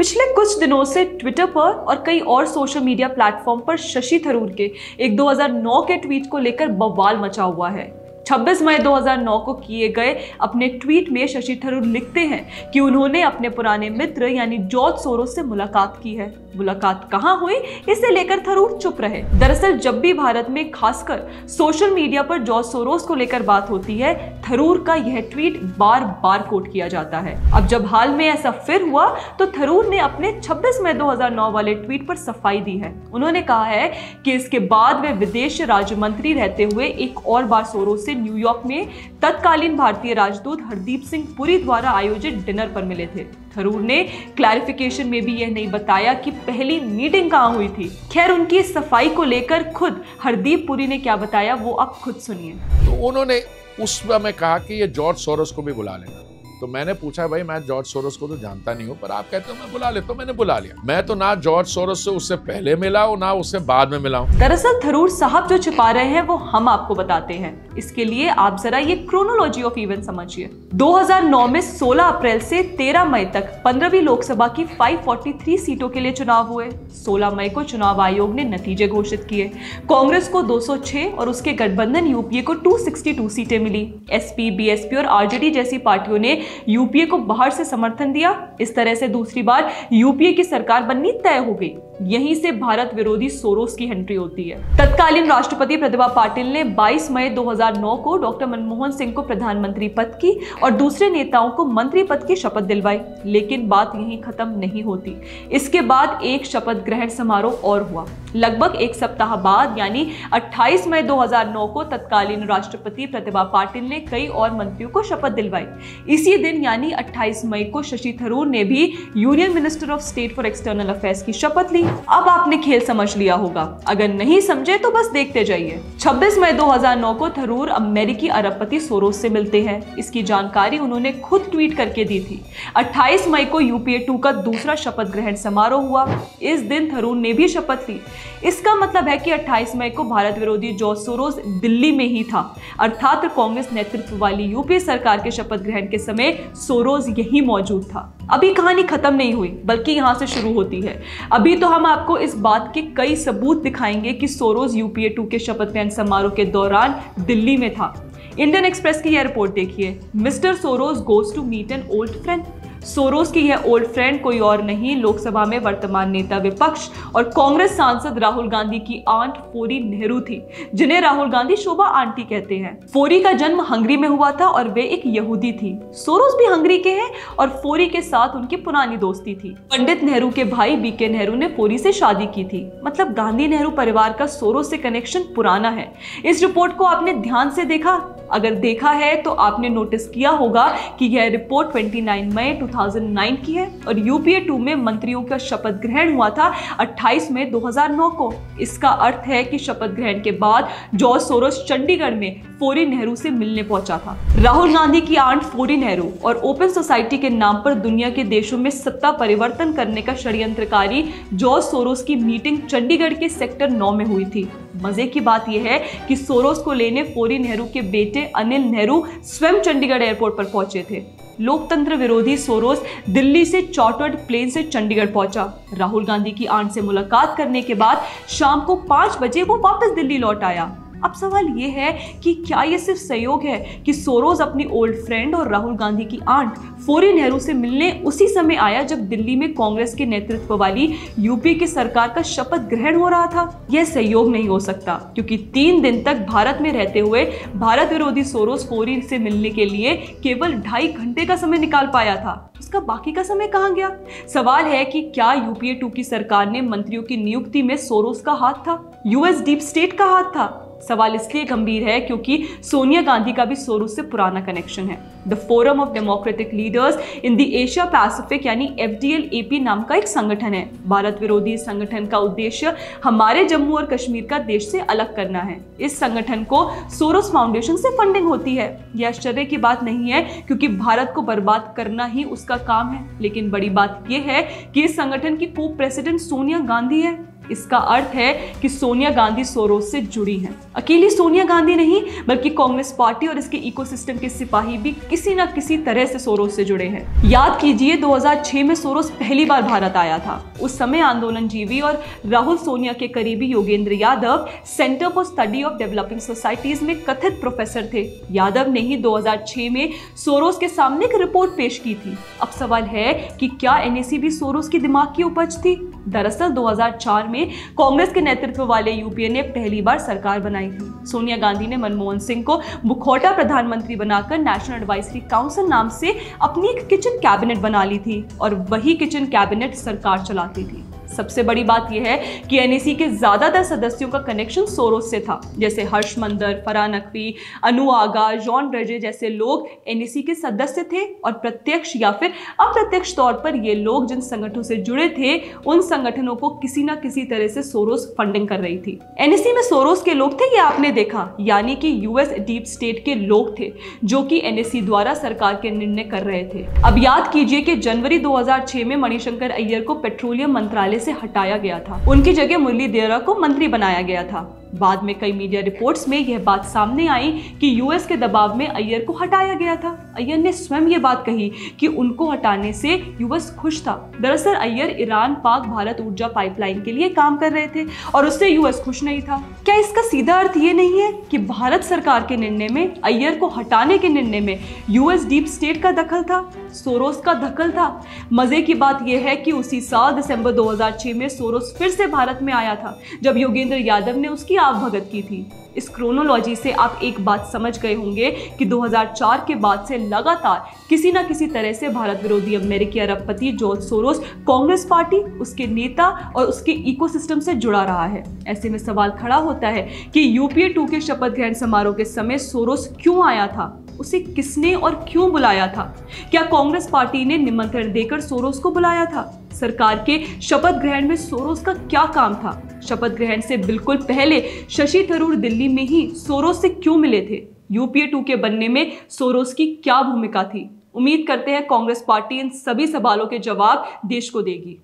पिछले कुछ दिनों से ट्विटर पर और कई और सोशल मीडिया प्लेटफॉर्म पर शशि थरूर के एक 2009 के ट्वीट को लेकर बवाल मचा हुआ है। 26 मई 2009 को किए गए अपने ट्वीट में शशि थरूर लिखते हैं कि उन्होंने अपने पुराने मित्र यानी जॉर्ज सोरोस से मुलाकात की है। मुलाकात कहां हुई, इसे लेकर थरूर चुप रहे। दरअसल जब भी भारत में खासकर सोशल मीडिया पर जॉर्ज सोरोस को लेकर बात होती है, थरूर का यह ट्वीट बार बार कोट किया जाता है। अब जब हाल में ऐसा फिर हुआ तो थरूर ने अपने 26 मई 2009 वाले ट्वीट पर सफाई दी है। उन्होंने कहा है कि इसके बाद वे विदेश राज्य मंत्री रहते हुए एक और बार सोरोस से न्यूयॉर्क में तत्कालीन भारतीय राजदूत हरदीप सिंह पुरी द्वारा आयोजित डिनर पर मिले थे। थरूर ने क्लैरिफिकेशन में भी यह नहीं बताया कि पहली मीटिंग कहां हुई थी। खैर, उनकी सफाई को लेकर खुद हरदीप पुरी ने क्या बताया वो आप खुद सुनिए। तो उन्होंने उस समय कहा कि ये जॉर्ज सोरोस को भी बुला लेना। तो मैंने पूछा, भाई मैं जॉर्ज सोरोस को तो जानता नहीं हूँ, पर आप कहते हो मैं बुला लेता हूँ। मैंने बुला लिया। मैं तो ना जॉर्ज सोरोस से उससे पहले मिला हूँ ना उससे बाद में मिला हूँ। दरअसल थरूर साहब जो छिपा रहे हैं वो हम आपको बताते हैं। इसके लिए आप जरा ये क्रोनोलॉजी ऑफ इवेंट समझिए। 2009 में 16 अप्रैल से 13 मई तक 15वीं लोकसभा की 543 सीटों के लिए चुनाव हुए। 16 मई को चुनाव आयोग ने नतीजे घोषित किए। कांग्रेस को 206 और उसके गठबंधन यूपीए को 262 सीटें मिली। एसपी, बीएसपी और आरजेडी जैसी पार्टियों ने यूपीए को बाहर से समर्थन दिया। इस तरह से दूसरी बार यूपीए की सरकार बननी तय हो गई। यहीं से भारत विरोधी सोरोस की एंट्री होती है। तत्कालीन राष्ट्रपति प्रतिभा पाटिल ने 22 मई 2009 को डॉक्टर मनमोहन सिंह को प्रधानमंत्री पद की और दूसरे नेताओं को मंत्री पद की शपथ दिलवाई। लेकिन बात यहीं खत्म नहीं होती। इसके बाद एक शपथ ग्रहण समारोह और हुआ। लगभग एक सप्ताह बाद यानी 28 मई 2009 को तत्कालीन राष्ट्रपति प्रतिभा पाटिल ने कई और मंत्रियों को शपथ दिलवाई। इसी दिन यानी 28 मई को शशि थरूर ने भी union minister of state for external affairs की शपथ ली। अब आपने खेल समझ लिया होगा। अगर नहीं समझे तो बस देखते जाइए। 26 मई 2009 को थरूर अमेरिकी अरबपति सोरोस से मिलते हैं। इसकी जानकारी उन्होंने खुद ट्वीट करके दी थी। 28 मई को यूपीए 2 का दूसरा शपथ ग्रहण समारोह हुआ। इस दिन थरूर ने भी शपथ ली। इसका मतलब है कि 28 मई को भारत विरोधी जॉर्ज सोरोस दिल्ली में ही था, अर्थात कांग्रेस नेतृत्व वाली यूपीए सरकार के शपथ ग्रहण के समय सोरोस यही मौजूद था। अभी कहानी खत्म नहीं हुई, बल्कि यहां से शुरू होती है। अभी तो हम आपको इस बात के कई सबूत दिखाएंगे कि सोरोस यूपीए 2 के शपथ ग्रहण समारोह के दौरान दिल्ली में था। इंडियन एक्सप्रेस की यह रिपोर्ट देखिए। Mister Soros goes to meet an old friend. Soros की यह ओल्ड फ्रेंड कोई और नहीं, लोकसभा में वर्तमान नेता विपक्ष और कांग्रेस सांसद राहुल गांधी की आंट फोरी नेहरू थी, जिन्हें राहुल गांधी शोभा आंटी कहते हैं। फोरी का जन्म हंगरी में हुआ था और वे एक यहूदी थी। सोरोस भी हंगरी के हैं और फोरी के साथ उनकी पुरानी दोस्ती थी। पंडित नेहरू के भाई बीके नेहरू ने फोरी से शादी की थी। मतलब गांधी नेहरू परिवार का सोरोस से कनेक्शन पुराना है। इस रिपोर्ट को आपने ध्यान से देखा? अगर देखा है तो आपने नोटिस किया होगा कि यह रिपोर्ट 29 मई 2009 की है और यूपीए 2 में मंत्रियों का शपथ ग्रहण हुआ था 28 मई 2009 को। इसका अर्थ है कि शपथ ग्रहण के बाद जॉर्ज सोरोस चंडीगढ़ में फोरी नेहरू से मिलने पहुंचा था। राहुल गांधी की आंट फोरी नेहरू और ओपन सोसाइटी के नाम पर दुनिया के देशों में सत्ता परिवर्तन करने का षड्यंत्रकारी जॉर्ज सोरोस की मीटिंग चंडीगढ़ के सेक्टर 9 में हुई थी। मजे की बात यह है कि सोरोस को लेने फोरी नेहरू के बेटे अनिल नेहरू स्वयं चंडीगढ़ एयरपोर्ट पर पहुंचे थे। लोकतंत्र विरोधी सोरोस दिल्ली से चार्टर्ड प्लेन से चंडीगढ़ पहुंचा। राहुल गांधी की आंट से मुलाकात करने के बाद शाम को 5 बजे वो वापस दिल्ली लौट आया। अब सवाल ये है कि क्या ये सिर्फ संयोग है कि सोरोस अपनी ओल्ड फ्रेंड और राहुल गांधी की आंट फोरी नेहरू से मिलने उसी समय आया जब दिल्ली में कांग्रेस के नेतृत्व वाली यूपी की सरकार का शपथ ग्रहण हो रहा था? यह संयोग नहीं हो सकता, क्योंकि 3 दिन तक भारत में रहते हुए भारत विरोधी सोरोस फोरी से मिलने के लिए केवल 2.5 घंटे का समय निकाल पाया था। उसका बाकी का समय कहां गया? सवाल है कि क्या यूपीए 2 की सरकार ने मंत्रियों की नियुक्ति में सोरोस का हाथ था? यूएस डीप स्टेट का हाथ था? सवाल इसलिए गंभीर है क्योंकि सोनिया गांधी का भी सोरोस से पुराना कनेक्शन है। The forum of democratic leaders in the Asia Pacific यानी FDL-AP नाम का एक संगठन है। भारत विरोधी संगठन का उद्देश्य हमारे जम्मू और कश्मीर का देश से अलग करना है। इस संगठन को सोरोस फाउंडेशन से फंडिंग होती है। यह आश्चर्य की बात नहीं है, क्योंकि भारत को बर्बाद करना ही उसका काम है। लेकिन बड़ी बात यह है कि इस संगठन की को प्रेसिडेंट सोनिया गांधी है। इसका अर्थ है कि सोनिया गांधी सोरोस से जुड़ी हैं। अकेली सोनिया गांधी नहीं, बल्कि कांग्रेस पार्टी और इसके इकोसिस्टम के सिपाही भी किसी न किसी तरह से सोरोस से जुड़े हैं। याद कीजिए 2006 में सोरोस पहली बार भारत आया था। उस समय आंदोलनजीवी और राहुल सोनिया के करीबी Yogendra Yadav centre for study of developing societies में कथित प्रोफेसर थे। यादव ने ही 2006 में सोरोस के सामने एक रिपोर्ट पेश की थी। अब सवाल है कि क्या एनएसी भी सोरोस की दिमाग की उपज थी? दरअसल 2004 में कांग्रेस के नेतृत्व वाले यूपीए ने पहली बार सरकार बनाई थी। सोनिया गांधी ने मनमोहन सिंह को मुखौटा प्रधानमंत्री बनाकर नेशनल एडवाइजरी काउंसिल नाम से अपनी एक किचन कैबिनेट बना ली थी और वही किचन कैबिनेट सरकार चलाती थी। सबसे बड़ी बात यह है कि एनएसी के ज्यादातर सदस्यों का कनेक्शन सोरोस से था, जैसे हर्ष मंदर, फरहान नकवी, अनु आगा, जॉन ब्रजे जैसे लोग एनएसी के सदस्य थे और प्रत्यक्ष या फिर अप्रत्यक्ष तौर पर ये लोग जिन संगठनों से जुड़े थे उन संगठनों को किसी न किसी तरह से सोरोस फंडिंग कर रही थी। एनएसी में सोरोस के लोग थे, ये आपने देखा, यानी कि यूएस डीप स्टेट के लोग थे जो कि एनएसी द्वारा सरकार के निर्णय कर रहे थे। अब याद कीजिए कि जनवरी 2006 में मणिशंकर अय्यर को पेट्रोलियम मंत्रालय से हटाया गया था। उनकी जगह मुरली देरा को मंत्री बनाया गया था। बाद में कई मीडिया रिपोर्ट्स में यह बात सामने आई कि यूएस के दबाव में अय्यर को हटाया गया था। अय्यर ने स्वयं यह बात कही कि उनको हटाने से यूएस खुश था। दरअसल अय्यर ईरान पाक भारत ऊर्जा पाइपलाइन के लिए काम कर रहे थे और उससे यूएस खुश नहीं था। क्या इसका सीधा अर्थ ये नहीं है कि भारत सरकार के निर्णय में, अय्यर को हटाने के निर्णय में यूएस डीप स्टेट का दखल था, सोरोस का दखल था? मजे की बात यह है कि उसी साल दिसंबर 2006 में सोरोस फिर से भारत में आया था, जब योगेंद्र यादव ने उसकी आवभगत की थी। इस क्रोनोलॉजी से आप एक बात समझ गए होंगे कि 2004 के बाद से लगातार किसी न किसी तरह से भारत विरोधी अमेरिकी अरबपति जॉर्ज सोरोस कांग्रेस पार्टी, उसके नेता और उसके इकोसिस्टम से जुड़ा रहा है। ऐसे में सवाल खड़ा होता है कि यूपीए 2 के शपथ ग्रहण समारोह के समय सोरोस क्यों आया था? उसे किसने और क्यों बुलाया था? क्या कांग्रेस पार्टी ने निमंत्रण देकर सोरोस को बुलाया था? सरकार के शपथ ग्रहण में सोरोस का क्या काम था? शपथ ग्रहण से बिल्कुल पहले शशि थरूर दिल्ली में ही सोरोस से क्यों मिले थे? यूपीए 2 के बनने में सोरोस की क्या भूमिका थी? उम्मीद करते हैं कांग्रेस पार्टी इन सभी सवालों के जवाब देश को देगी।